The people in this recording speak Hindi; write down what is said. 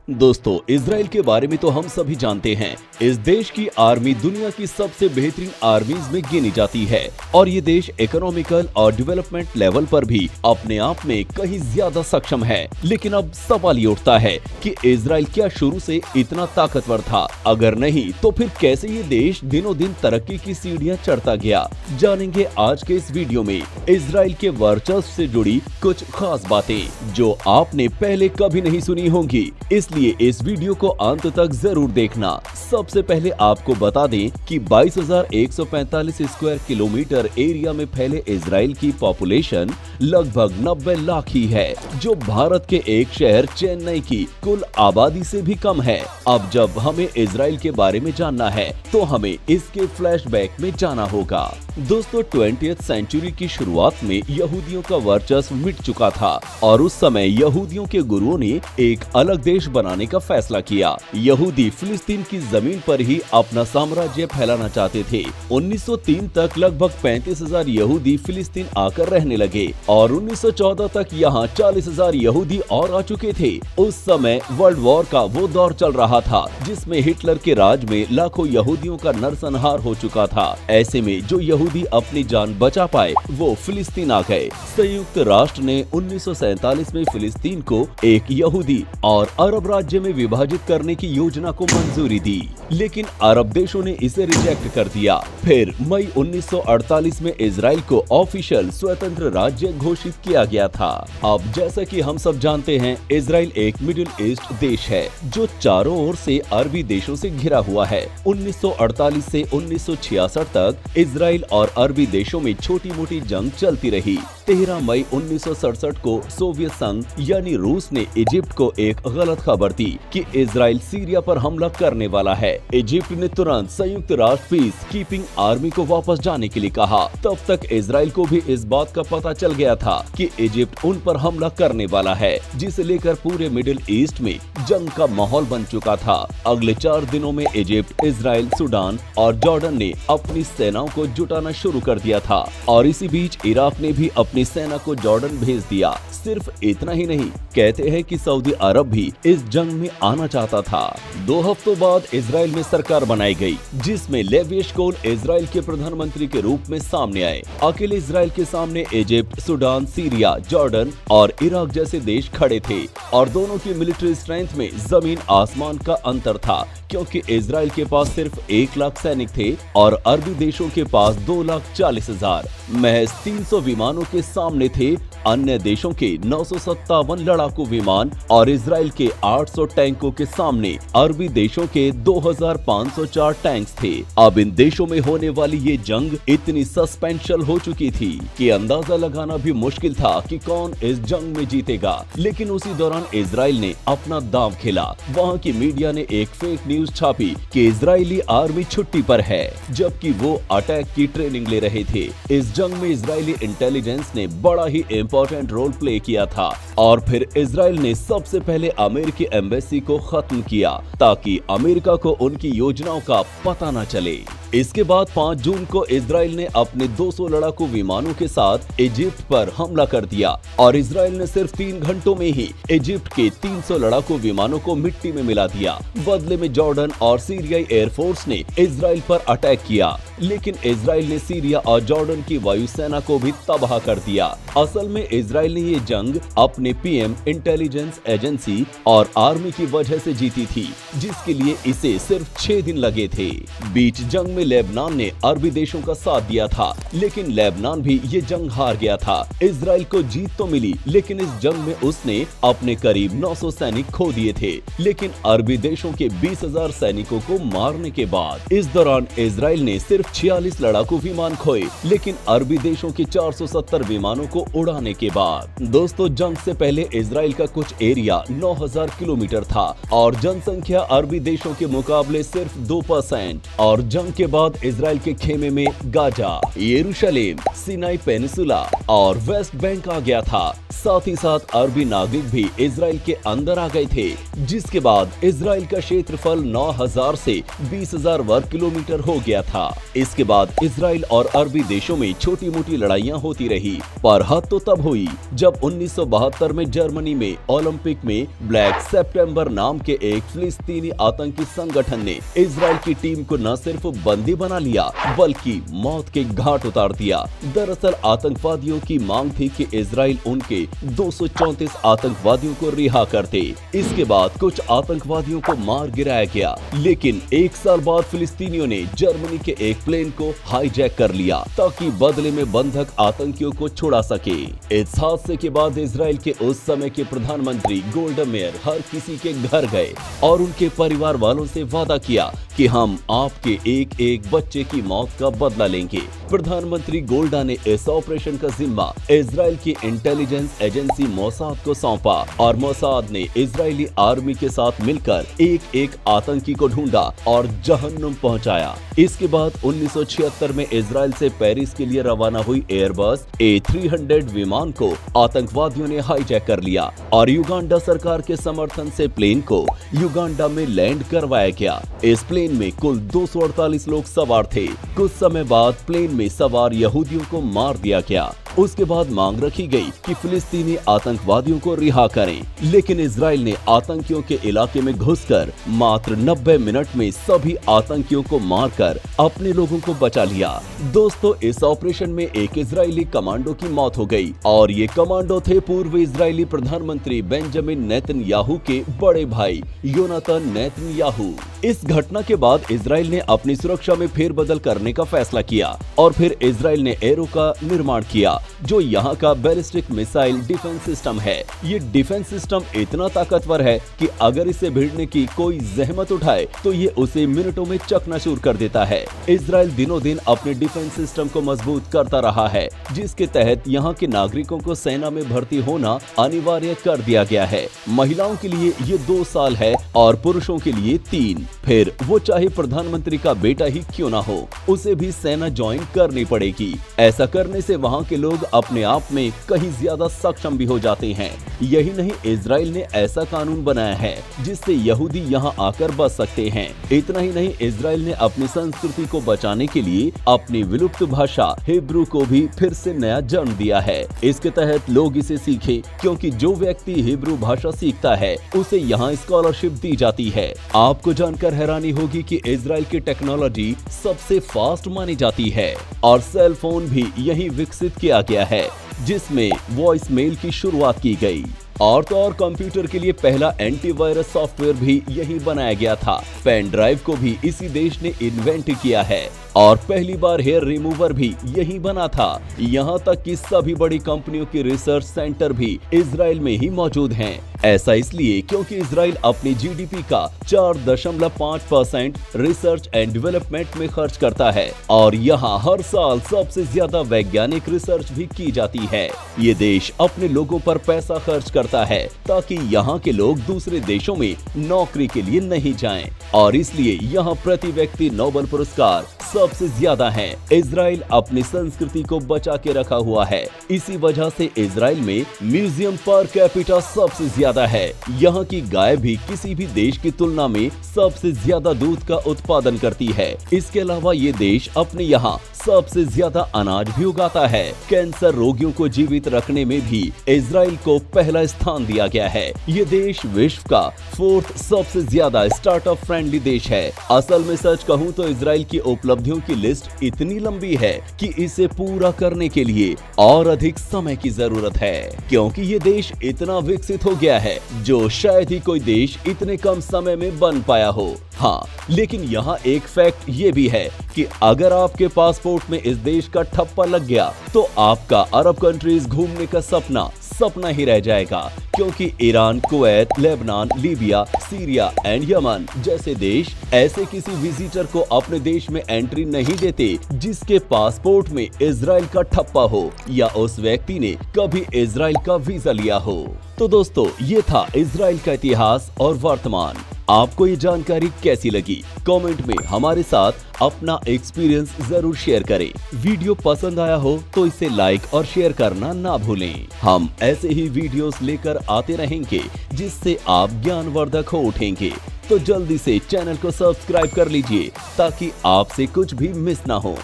दोस्तों, इजराइल के बारे में तो हम सभी जानते हैं। इस देश की आर्मी दुनिया की सबसे बेहतरीन आर्मीज में गिनी जाती है और ये देश इकोनॉमिकल और डेवलपमेंट लेवल पर भी अपने आप में कहीं ज्यादा सक्षम है। लेकिन अब सवाल ये उठता है कि इजराइल क्या शुरू से इतना ताकतवर था? अगर नहीं तो फिर कैसे ये देश दिनों दिन तरक्की की सीढ़ियां चढ़ता गया? जानेंगे आज के इस वीडियो में इजराइल के वर्चस्व से जुड़ी कुछ खास बातें जो आपने पहले कभी नहीं सुनी होंगी। इसलिए इस वीडियो को अंत तक जरूर देखना। सबसे पहले आपको बता दें कि 22,145 स्क्वायर किलोमीटर एरिया में फैले इजराइल की पॉपुलेशन लगभग 90 लाख ही है, जो भारत के एक शहर चेन्नई की कुल आबादी से भी कम है। अब जब हमें इजराइल के बारे में जानना है तो हमें इसके फ्लैशबैक में जाना होगा। दोस्तों, 20वीं सेंचुरी की शुरुआत में यहूदियों का वर्चस्व मिट चुका था और उस समय यहूदियों के गुरुओं ने एक अलग देश बनाने का फैसला किया। यहूदी फिलिस्तीन की जमीन पर ही अपना साम्राज्य फैलाना चाहते थे। 1903 तक लगभग 35,000 यहूदी फिलिस्तीन आकर रहने लगे और 1914 तक यहाँ 40,000 यहूदी और आ चुके थे। उस समय वर्ल्ड वॉर का वो दौर चल रहा था जिसमें हिटलर के राज में लाखों यहूदियों का नरसंहार हो चुका था। ऐसे में जो यहूदी अपनी जान बचा पाए वो फिलिस्तीन आ गए। संयुक्त राष्ट्र ने 1947 में फिलिस्तीन को एक यहूदी और अरब राज्य में विभाजित करने की योजना को मंजूरी दी, लेकिन अरब देशों ने इसे रिजेक्ट कर दिया। फिर मई 1948 में इजराइल को ऑफिशियल स्वतंत्र राज्य घोषित किया गया था। अब जैसा कि हम सब जानते हैं, इजराइल एक मिडिल ईस्ट देश है जो चारों ओर से अरबी देशों से घिरा हुआ है। 1948 से 1966 तक इजराइल और अरबी देशों में छोटी मोटी जंग चलती रही। 13 मई 1967 को सोवियत संघ यानी रूस ने इजिप्ट को एक गलत खबर दी कि इजराइल सीरिया पर हमला करने वाला है। इजिप्ट ने तुरंत संयुक्त राष्ट्र पीस कीपिंग आर्मी को वापस जाने के लिए कहा। तब तक इजराइल को भी इस बात का पता चल गया था कि इजिप्ट उन पर हमला करने वाला है, जिसे लेकर पूरे मिडिल ईस्ट में जंग का माहौल बन चुका था। अगले 4 दिनों में इजिप्ट, इजराइल, सूडान और जॉर्डन ने अपनी सेनाओं को जुटाना शुरू कर दिया था और इसी बीच इराक ने भी अपनी सेना को जॉर्डन भेज दिया। सिर्फ इतना ही नहीं, कहते हैं कि सऊदी अरब भी इस जंग में आना चाहता था। 2 हफ्तों बाद इजराइल में सरकार बनाई गई, जिसमें लेवी एशकोल इजराइल के प्रधानमंत्री के रूप में सामने आए। अकेले इजराइल के सामने इजिप्ट, सूडान, सीरिया, जॉर्डन और इराक जैसे देश खड़े थे और दोनों की मिलिट्री स्ट्रेंथ में जमीन आसमान का अंतर था, क्योंकि इजराइल के पास सिर्फ 1 लाख सैनिक थे और अरबी देशों के पास 2,40,000। महज 300 विमानों के सामने थे अन्य देशों के 957 लड़ाकू विमान और इजराइल के 800 टैंकों के सामने अरबी देशों के 2,504 टैंक्स थे। अब इन देशों में होने वाली ये जंग इतनी सस्पेंशल हो चुकी थी कि अंदाजा लगाना भी मुश्किल था कि कौन इस जंग में जीतेगा। लेकिन उसी दौरान इजराइल ने अपना दांव खेला। वहाँ की मीडिया ने एक फेक न्यूज छापी कि इजरायली आर्मी छुट्टी पर है, जबकि वो अटैक की ट्रेनिंग ले रहे थे। इस जंग में इजरायली इंटेलिजेंस ने बड़ा ही इम्पोर्टेंट रोल प्ले किया था और फिर इजराइल ने सबसे पहले अमेरिकी एम्बेसी को खत्म किया ताकि अमेरिका को उनकी योजनाओं का पता न चले। इसके बाद 5 जून को इजराइल ने अपने 200 लड़ाकू विमानों के साथ इजिप्ट पर हमला कर दिया और इजराइल ने सिर्फ 3 घंटों में ही इजिप्ट के 300 लड़ाकू विमानों को मिट्टी में मिला दिया। बदले में जॉर्डन और सीरियाई एयरफोर्स ने इजराइल पर अटैक किया, लेकिन इजराइल ने सीरिया और जॉर्डन की वायुसेना को भी तबाह कर दिया। असल में इजराइल ने ये जंग अपने पीएम, इंटेलिजेंस एजेंसी और आर्मी की वजह से जीती थी, जिसके लिए इसे सिर्फ 6 दिन लगे थे। बीच जंग में लेबनान ने अरबी देशों का साथ दिया था, लेकिन लेबनान भी ये जंग हार गया था। इजराइल को जीत तो मिली, लेकिन इस जंग में उसने अपने करीब 900 सैनिक खो दिए थे, लेकिन अरबी देशों के 20,000 सैनिकों को मारने के बाद इस दौरान इजराइल ने सिर्फ 46 लड़ाकू विमान खोए, लेकिन अरबी देशों के 470 विमानों को उड़ाने के बाद। दोस्तों, जंग से पहले इजराइल का कुछ एरिया 9,000 किलोमीटर था और जनसंख्या अरबी देशों के मुकाबले सिर्फ 2% और जंग के बाद इजराइल के खेमे में गाजा, यरूशलेम, सिनाई पेनिसुला और वेस्ट बैंक आ गया था। साथ ही साथ अरबी नागरिक भी इजराइल के अंदर आ गए थे, जिसके बाद इजराइल का क्षेत्रफल 9,000 से 20,000 वर्ग किलोमीटर हो गया था। इसके बाद इजराइल और अरबी देशों में छोटी मोटी लड़ाइयां होती रही, पर हद तो तब हुई जब 1972 में जर्मनी में ओलंपिक में ब्लैक सितंबर नाम के एक फिलिस्तीनी आतंकी संगठन ने इजराइल की टीम को न सिर्फ बंदी बना लिया बल्कि मौत के घाट उतार दिया। दरअसल आतंकवादियों की मांग थी कि इजराइल उनके 234 आतंकवादियों को रिहा कर दे। इसके बाद कुछ आतंकवादियों को मार गिराया गया, लेकिन एक साल बाद फिलिस्तीनियों ने जर्मनी के एक प्लेन को हाईजैक कर लिया ताकि बदले में बंधक आतंकियों को छुड़ा सके। इस हादसे के बाद इजराइल के उस समय के प्रधानमंत्री गोल्डा मेयर हर किसी के घर गए और उनके परिवार वालों से वादा किया कि हम आपके एक एक बच्चे की मौत का बदला लेंगे। प्रधानमंत्री गोल्डा ने इस ऑपरेशन का जिम्मा इजराइल की इंटेलिजेंस एजेंसी मोसाद को सौंपा और मोसाद ने इजरायली आर्मी के साथ मिलकर एक एक आतंकी को ढूंढा और जहन्नुम पहुंचाया। इसके बाद 1976 में इजराइल से पेरिस के लिए रवाना हुई एयरबस A300 विमान को आतंकवादियों ने हाईजैक कर लिया और युगांडा सरकार के समर्थन से प्लेन को युगांडा में लैंड करवाया गया। इस प्लेन में कुल 248 लोग सवार थे। कुछ समय बाद प्लेन में सवार यहूदियों को मार दिया गया। उसके बाद मांग रखी गई कि फिलिस्तीनी आतंकवादियों को रिहा करें, लेकिन इजराइल ने आतंकियों के इलाके में घुसकर मात्र 90 मिनट में सभी आतंकियों को मारकर अपने लोगों को बचा लिया। दोस्तों, इस ऑपरेशन में एक इजरायली कमांडो की मौत हो गई और ये कमांडो थे पूर्व इजरायली प्रधानमंत्री बेंजामिन नेतन्याहू के बड़े भाई योनातान नेतन्याहू। इस घटना के बाद इजराइल ने अपनी सुरक्षा में फेरबदल करने का फैसला किया और फिर इजराइल ने एरो का निर्माण किया, जो यहाँ का बैलिस्टिक मिसाइल डिफेंस सिस्टम है। ये डिफेंस सिस्टम इतना ताकतवर है कि अगर इसे भिड़ने की कोई जहमत उठाए तो ये उसे मिनटों में चकनाचूर कर देता है। इजराइल दिनों दिन अपने डिफेंस सिस्टम को मजबूत करता रहा है, जिसके तहत यहाँ के नागरिकों को सेना में भर्ती होना अनिवार्य कर दिया गया है। महिलाओं के लिए ये 2 साल है और पुरुषों के लिए 3। फिर वो चाहे प्रधानमंत्री का बेटा ही क्यों ना हो, उसे भी सेना ज्वाइन करनी पड़ेगी। ऐसा करने से वहाँ के लोग अपने आप में कहीं ज्यादा सक्षम भी हो जाते हैं। यही नहीं, इजराइल ने ऐसा कानून बनाया है जिससे यहूदी यहाँ आकर बस सकते हैं। इतना ही नहीं, इजराइल ने अपनी संस्कृति को बचाने के लिए अपनी विलुप्त भाषा हिब्रू को भी फिर से नया जन्म दिया है। इसके तहत लोग इसे सीखें, क्योंकि जो व्यक्ति हिब्रू भाषा सीखता है उसे यहाँ स्कॉलरशिप दी जाती है। आपको जानकर हैरानी होगी कि इजराइल की टेक्नोलॉजी सबसे फास्ट मानी जाती है और सेल फोन भी यही विकसित किया गया है, जिसमें वॉइस मेल की शुरुआत की गई। और तो और कंप्यूटर के लिए पहला एंटीवायरस सॉफ्टवेयर भी यही बनाया गया था। पेन ड्राइव को भी इसी देश ने इन्वेंट किया है और पहली बार हेयर रिमूवर भी यही बना था। यहाँ तक कि सभी बड़ी कंपनियों के रिसर्च सेंटर भी इजराइल में ही मौजूद हैं। ऐसा इसलिए क्योंकि इजराइल अपनी जीडीपी का 4.5% रिसर्च एंड डेवलपमेंट में खर्च करता है और यहाँ हर साल सबसे ज्यादा वैज्ञानिक रिसर्च भी की जाती है। ये देश अपने लोगों पर पैसा खर्च करता है ताकि यहाँ के लोग दूसरे देशों में नौकरी के लिए नहीं जाएं और इसलिए यहाँ प्रति व्यक्ति नोबेल पुरस्कार सबसे ज्यादा हैं। इजराइल अपनी संस्कृति को बचा के रखा हुआ है। इसी वजह से इजराइल में म्यूजियम पर कैपिटा सबसे ज्यादा है। यहाँ की गाय भी किसी भी देश की तुलना में सबसे ज्यादा दूध का उत्पादन करती है। इसके अलावा ये देश अपने यहाँ सबसे ज्यादा अनाज भी उगाता है। कैंसर रोगियों को जीवित रखने में भी इजराइल को पहला स्थान दिया गया है। ये देश विश्व का 4th सबसे ज्यादा स्टार्टअप फ्रेंडली देश है। असल में सच कहूँ तो इजराइल की उपलब्धियों की लिस्ट इतनी लंबी है कि इसे पूरा करने के लिए और अधिक समय की जरूरत है, क्योंकि ये देश इतना विकसित हो गया है जो शायद ही कोई देश इतने कम समय में बन पाया हो। हाँ, लेकिन यहाँ एक फैक्ट ये भी है कि अगर आपके पासपोर्ट में इस देश का ठप्पा लग गया तो आपका अरब कंट्रीज घूमने का सपना ही रह जाएगा, क्योंकि Iran, Kuwait, Lebanon, Libya, Syria and Yemen जैसे देश ऐसे किसी विजिटर को अपने देश में एंट्री नहीं देते जिसके पासपोर्ट में इजराइल का ठप्पा हो या उस व्यक्ति ने कभी इजराइल का वीजा लिया हो। तो दोस्तों, ये था इजराइल का इतिहास और वर्तमान। आपको ये जानकारी कैसी लगी? कमेंट में हमारे साथ अपना एक्सपीरियंस जरूर शेयर करें। वीडियो पसंद आया हो तो इसे लाइक और शेयर करना ना भूलें। हम ऐसे ही वीडियोस लेकर आते रहेंगे जिससे आप ज्ञानवर्धक हो उठेंगे। तो जल्दी से चैनल को सब्सक्राइब कर लीजिए ताकि आपसे कुछ भी मिस ना हो।